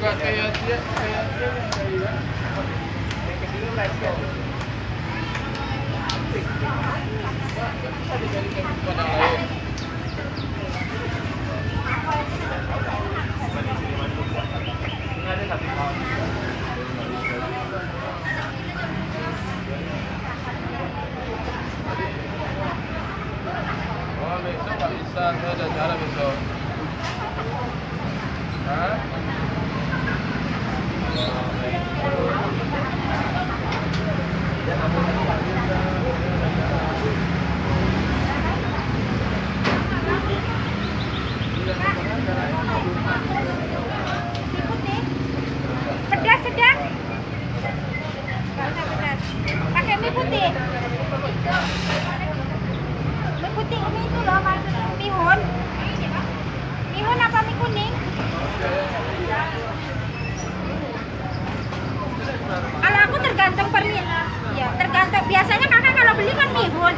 Enggak kayak dia yang kayak bisa dijadikan tempat yang lain. Oh, besok nggak bisa, saya ada acara besok. Hah? Pedas sedang? Nggak usah pedas. Pakai mie putih. mie itu loh mas, mihun. Mihun apa mie kuning? Kalau aku tergantung ya tergantung. Biasanya kakak kalau beli kan mihun.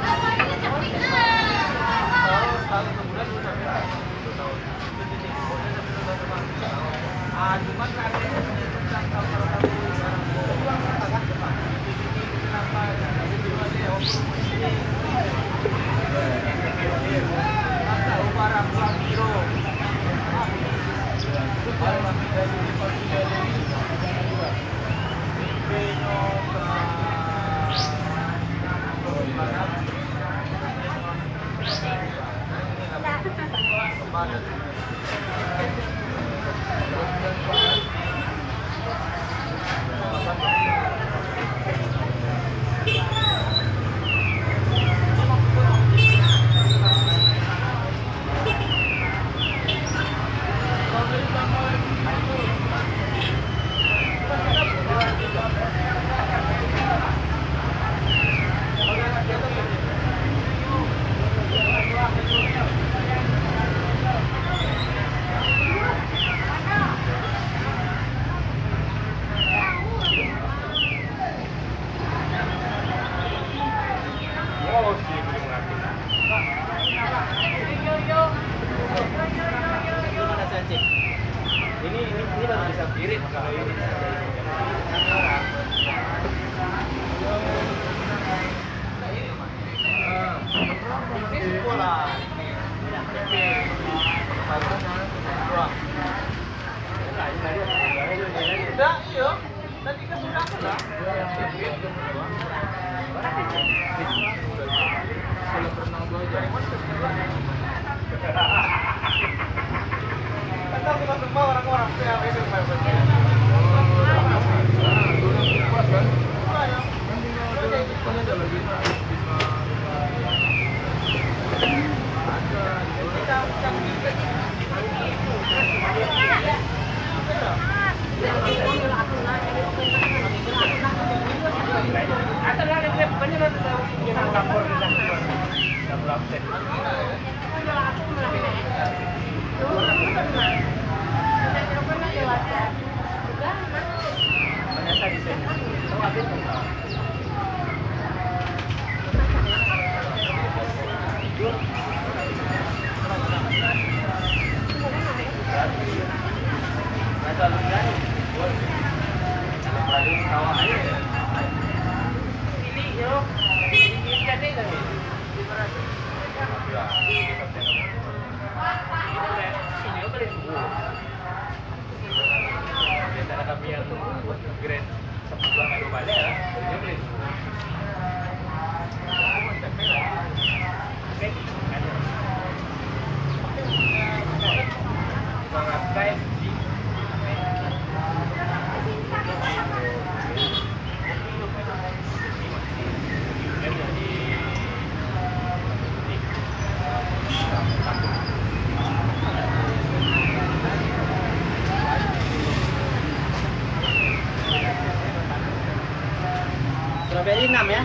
Ini baru bisa kirim kalau ini orang-orang Strawberry 6 ya?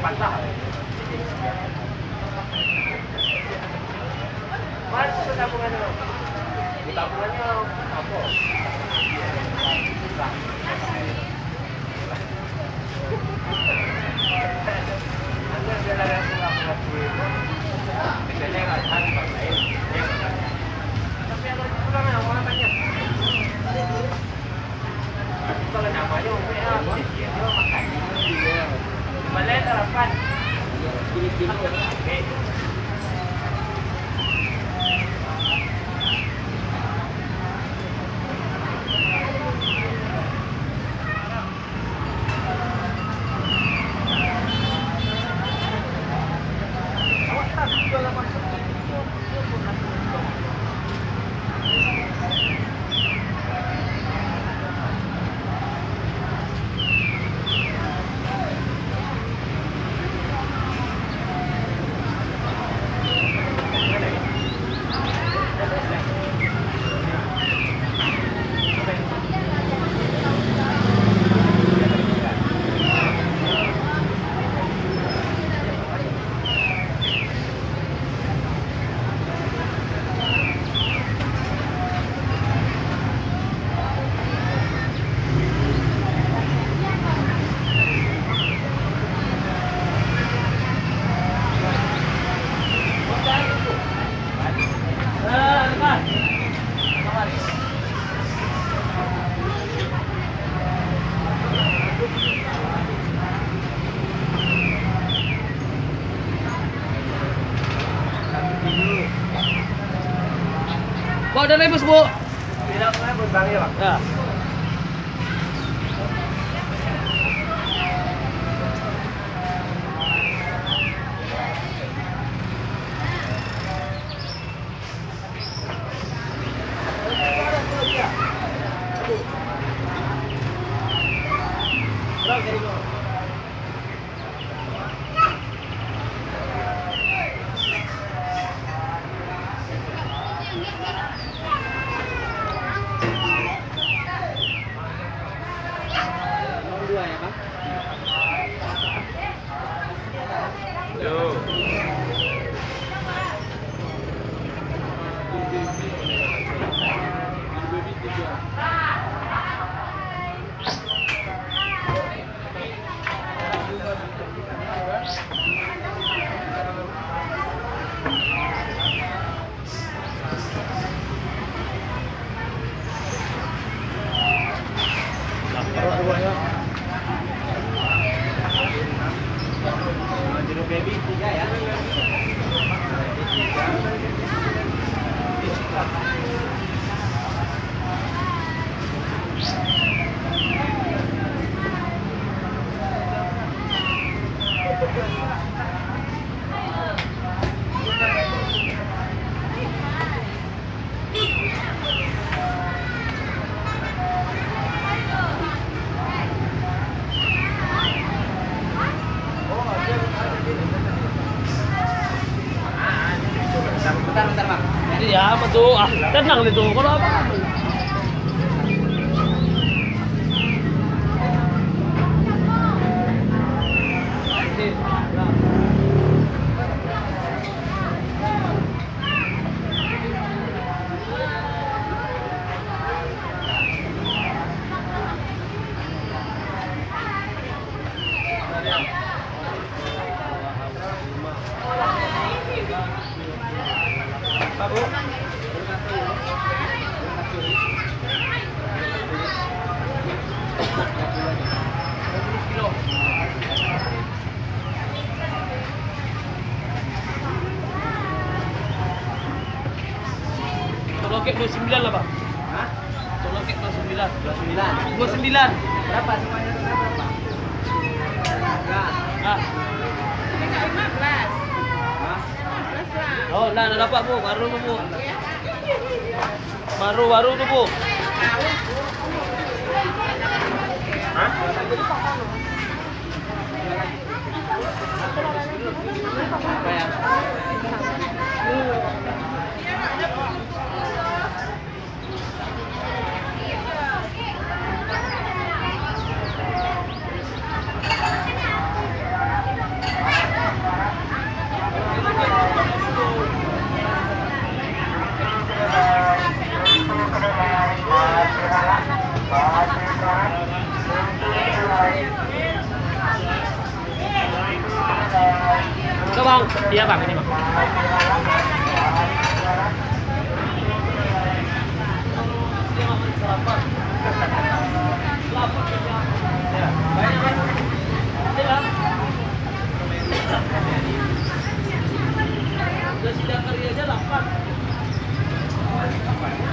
Patah. Mas, tabungannya. Tabungannya apa? Tapi kalau kurang apa namanya? Kalau namanya umumnya dia makan. Malay harapan. Pilih-pilih. Bu, ada rebus, Bu. Tidak pernah berbang ya, Pak. Ya. Jeruk baby 3 ya. Bentar, Bang. Iya, betul. Ah, tenang itu. Kalau apa? Tolokek 29 lah, Pak. Hah? Tolokek 29. 29. 29. Berapa semuanya berapa? Enggak. Ah. Enggak 15. Hah? 15 lah. Oh, nah, dapat, Bu. Baru tuh, Bu. Baru tuh, Bu. Hah? Apa ya? Ke Bang. Iya, Bang, ini, Bang. Sudah kerja aja 8. Apa nih?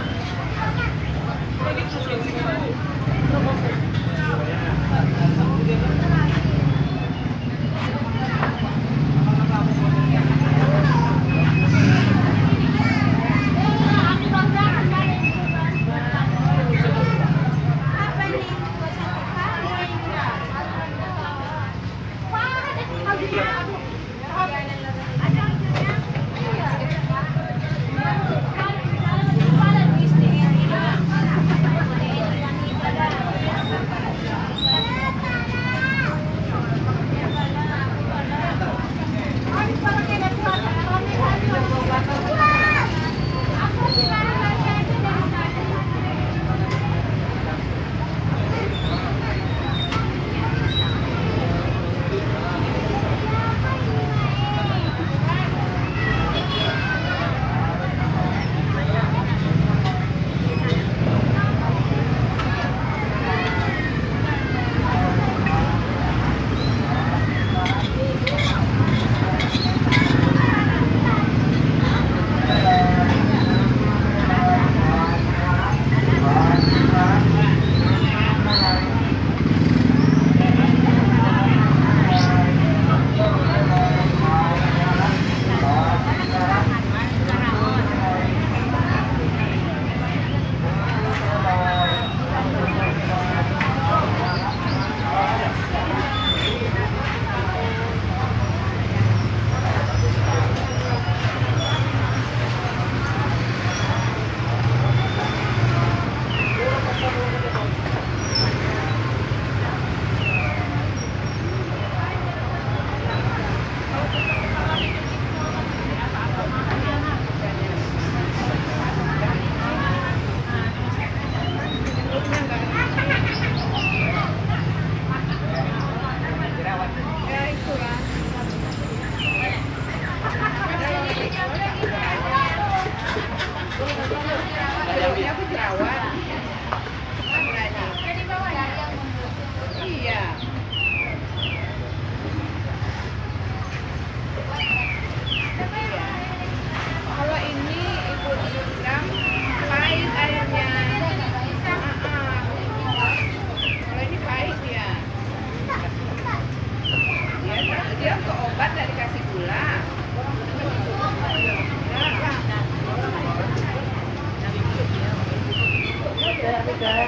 Kenapa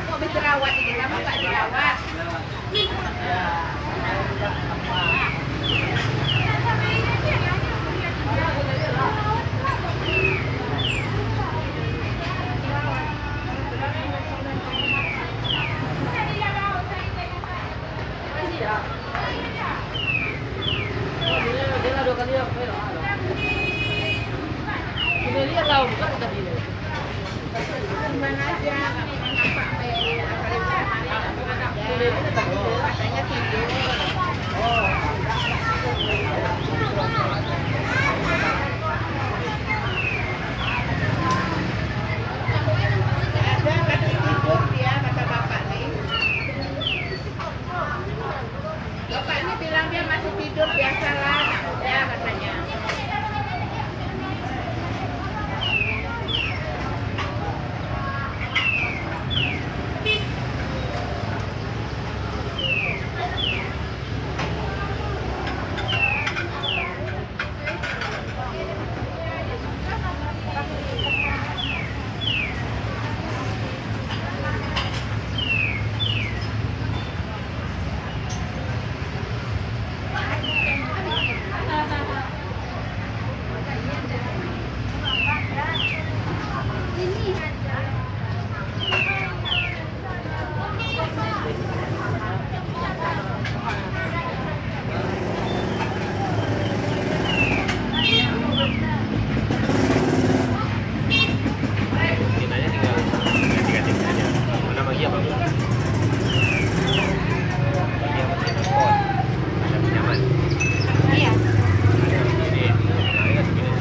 kok dirawat ini? Kamu nggak dirawat? Dia dua kali apa ya? Ini dia lah bukan tadi. Gimana aja? Katanya tidur. Ada lagi tidur dia kata bapak nih. Bapak ini bilang dia masih tidur biasalah, anak muda katanya. Kitanya tinggal ganti-ganti aja. Mana bagi apa? Bagi apa sih? Spot. Ada pinjaman. Iya. Ini, harga segini.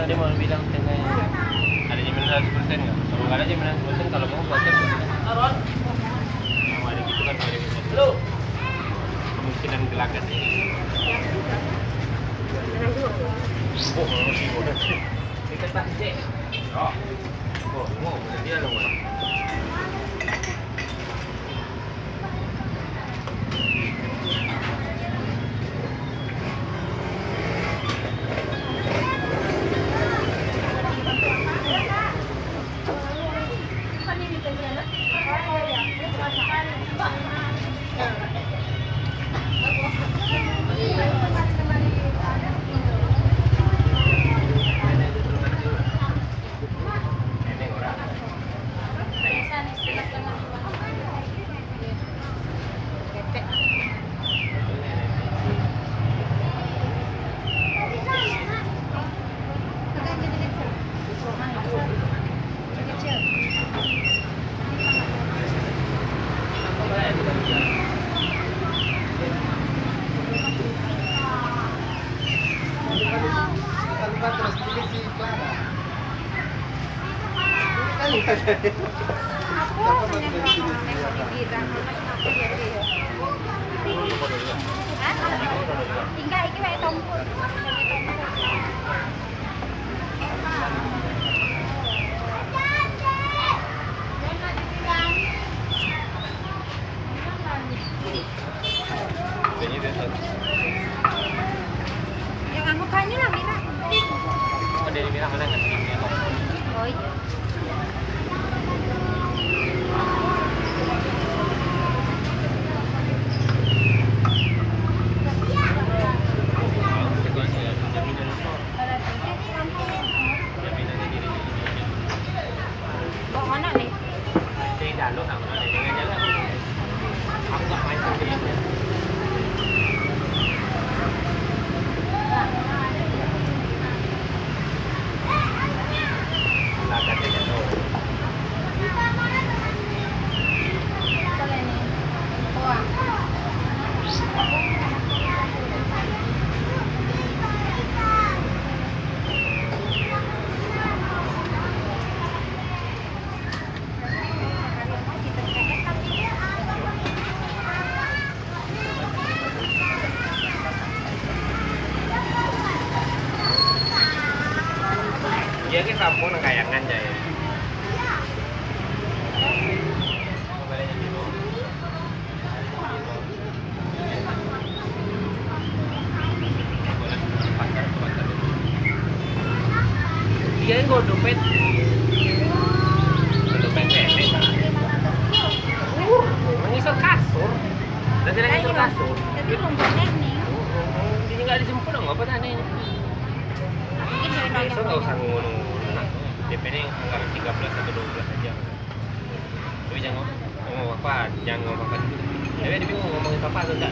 Dia mau bilang tengahnya ada jaminan 100% nggak? Kalau nggak ada jaminan 100%, kalau kamu buat yang ada gitu kan ada kemungkinan gelagat ya. Oh, masih boleh. Kita tak cek. Oh, dia loh. Aku hanya nengok di bidang aku ya dia. Tinggal iki wae tompul. Yang aku tanya lah Mira. Dari Mira mana nggak? Oh iya. dompet. Dompet pendek. Mengisor kasur. Dan tidak ngisor kasur. Jadi lomboknya nih. Ini nggak dijemput dong, apa tadi? Mungkin dari nanya. Besok nggak usah ngomong. DP-nya yang angka 13 atau 12 aja. Tapi jangan ngomong apa, jangan ngomong apa. Tapi dia bingung ngomongin apa atau enggak.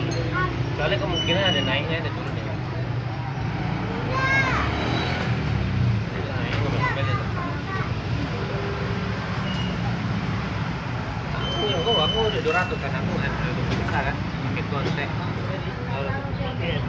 Soalnya kemungkinan ada naiknya, ada turunnya. Naik ngomong apa aja. Aku udah 200 kan, aku ada besar kan, paket konten. Kalau paket.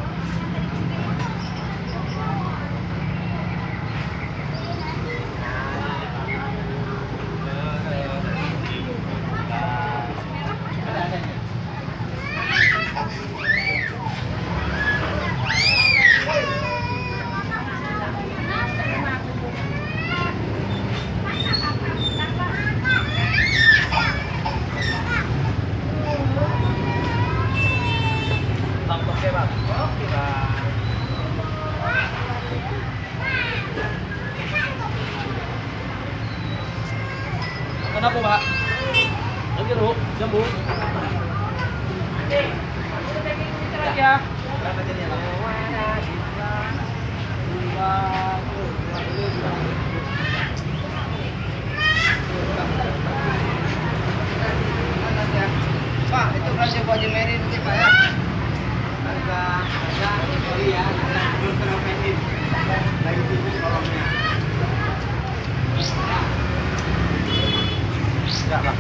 Kenapa Pak? Lagi jeruk, jambu. Ya. Berapa jadinya Pak? Pak, itu belanja buat Jemeri nanti Pak ya. Harga Jemeri ya, belum terlalu pendek. Lagi tinggi kolomnya. Enggak lah.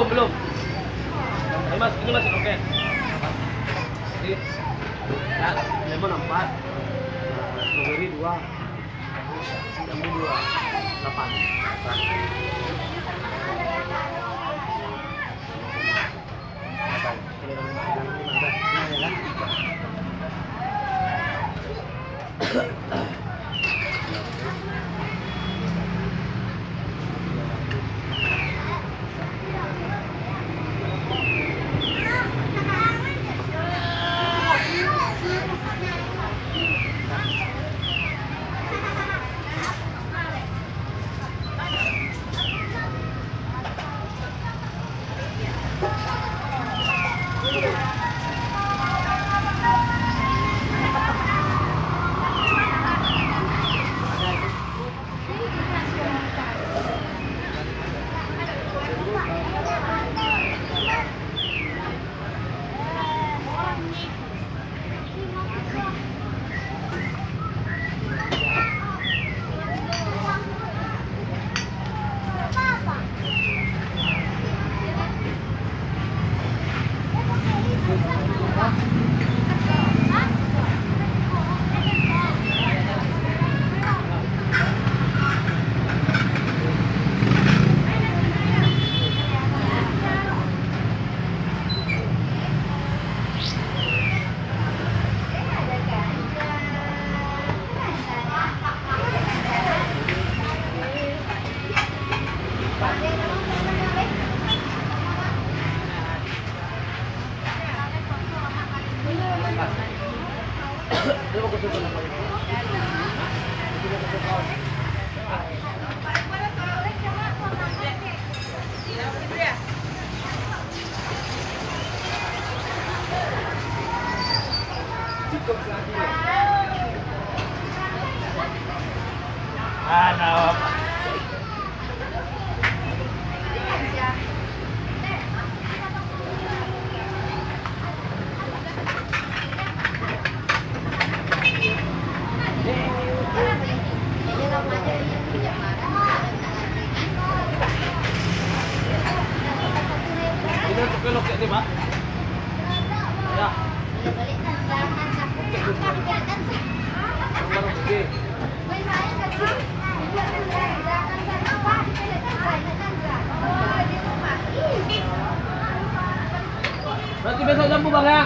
Belum. Ini masih oke. Ini ya, lemon 4, strawberry 2, jambu 2, 8. Belok ini Pak. Ya. Oke. Bang ya.